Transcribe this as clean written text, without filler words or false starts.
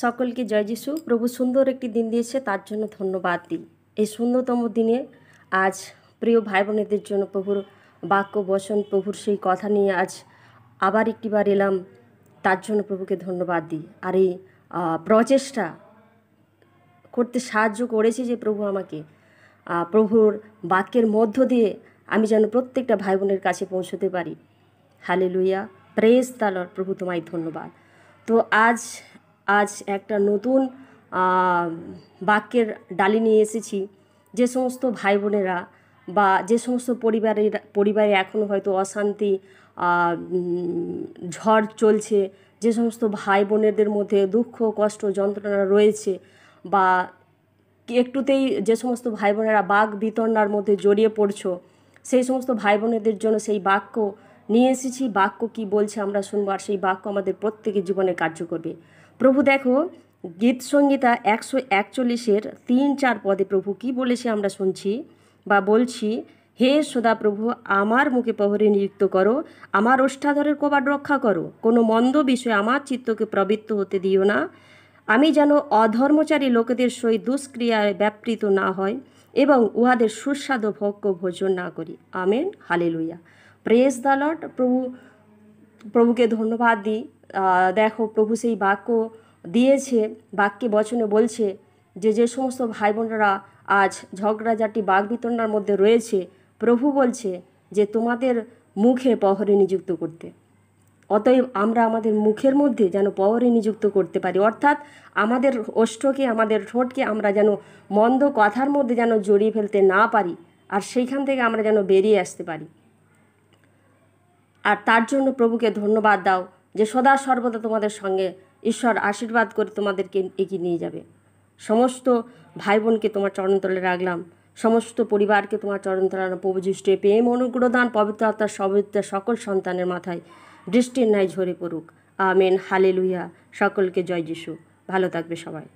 সকলকে জয় যিশু। প্রভু সুন্দর একটি দিন দিয়েছে, তার জন্য ধন্যবাদ দিই। এই সুন্দরতম দিনে আজ প্রিয় ভাই বোনেদের জন্য প্রভুর বাক্য বচন, প্রভুর সেই কথা নিয়ে আজ আবার একটিবার এলাম, তার জন্য প্রভুকে ধন্যবাদ দিই। আর এই প্রচেষ্টা করতে সাহায্য করেছে যে প্রভু আমাকে, প্রভুর বাক্যের মধ্য দিয়ে আমি যেন প্রত্যেকটা ভাই বোনের কাছে পৌঁছতে পারি। Hallelujah, praise the Lord. প্রভু তোমায় ধন্যবাদ। তো আজ একটা নতুন বাক্যের ডালি নিয়ে এসেছি। যে সমস্ত ভাই বোনেরা বা যে সমস্ত পরিবারে এখনও হয়তো অশান্তি, ঝড় চলছে, যে সমস্ত ভাই বোনেদের মধ্যে দুঃখ, কষ্ট, যন্ত্রণা রয়েছে, বা একটুতেই যে সমস্ত ভাই বোনেরা বাক বিতণ্ডার মধ্যে জড়িয়ে পড়ছো, সেই সমস্ত ভাই বোনেদের জন্য সেই বাক্য নিয়ে এসেছি। বাক্য কি বলছে আমরা শুনবো, আর সেই বাক্য আমাদের প্রত্যেকের জীবনে কার্য করবে। প্রভু দেখো, গীত সংহিতা 141-এর 3-4 পদে প্রভু কি বলেছে আমরা শুনছি বা বলছি। হে সদা প্রভু, আমার মুখে প্রহরী নিযুক্ত করো, আমার ওষ্ঠাধরের কবাট রক্ষা করো, কোনো মন্দ বিষয়ে আমার চিত্তকে প্রবৃত্ত হতে দিও না, আমি যেন অধর্মচারী লোকেদের সহিত দুষ্ক্রিয়ায় ব্যাপৃত না হয় এবং উহাদের সুস্বাদু ভোগ্য ভোজন না করি। Amen, hallelujah, praise the Lord. প্রভুকে ধন্যবাদ দিই। দেখো, প্রভু সেই বাক্য দিয়েছে, বাক্যে বচনে বলছে যে সমস্ত ভাই বোনেরা আজ ঝগড়াঝাটি বাকবিতণ্ডার মধ্যে রয়েছে, প্রভু বলছে যে তোমাদের মুখে প্রহরী নিযুক্ত করতে। অতএব আমরা আমাদের মুখের মধ্যে যেন প্রহরী নিযুক্ত করতে পারি, অর্থাৎ আমাদের ওষ্ঠকে, আমাদের ঠোঁটকে আমরা যেন মন্দ কথার মধ্যে যেন জড়িয়ে ফেলতে না পারি, আর সেইখান থেকে আমরা যেন বেরিয়ে আসতে পারি। আর তার জন্য প্রভুকে ধন্যবাদ দাও যে সদা সর্বদা তোমাদের সঙ্গে ঈশ্বর আশীর্বাদ করে তোমাদেরকে এগিয়ে নিয়ে যাবে। সমস্ত ভাই বোনকে তোমার চরণতলে রাখলাম, সমস্ত পরিবারকে তোমার চরণতলে রাখলাম। প্রভু যিশু প্রেম, অনুগ্রহ দান, পবিত্র আত্মার সবিত্র সকল সন্তানের মাথায় বৃষ্টির ন্যায় ঝরে পড়ুক। Amen, hallelujah. সকলকে জয় যিশু। ভালো থাকবে সবাই।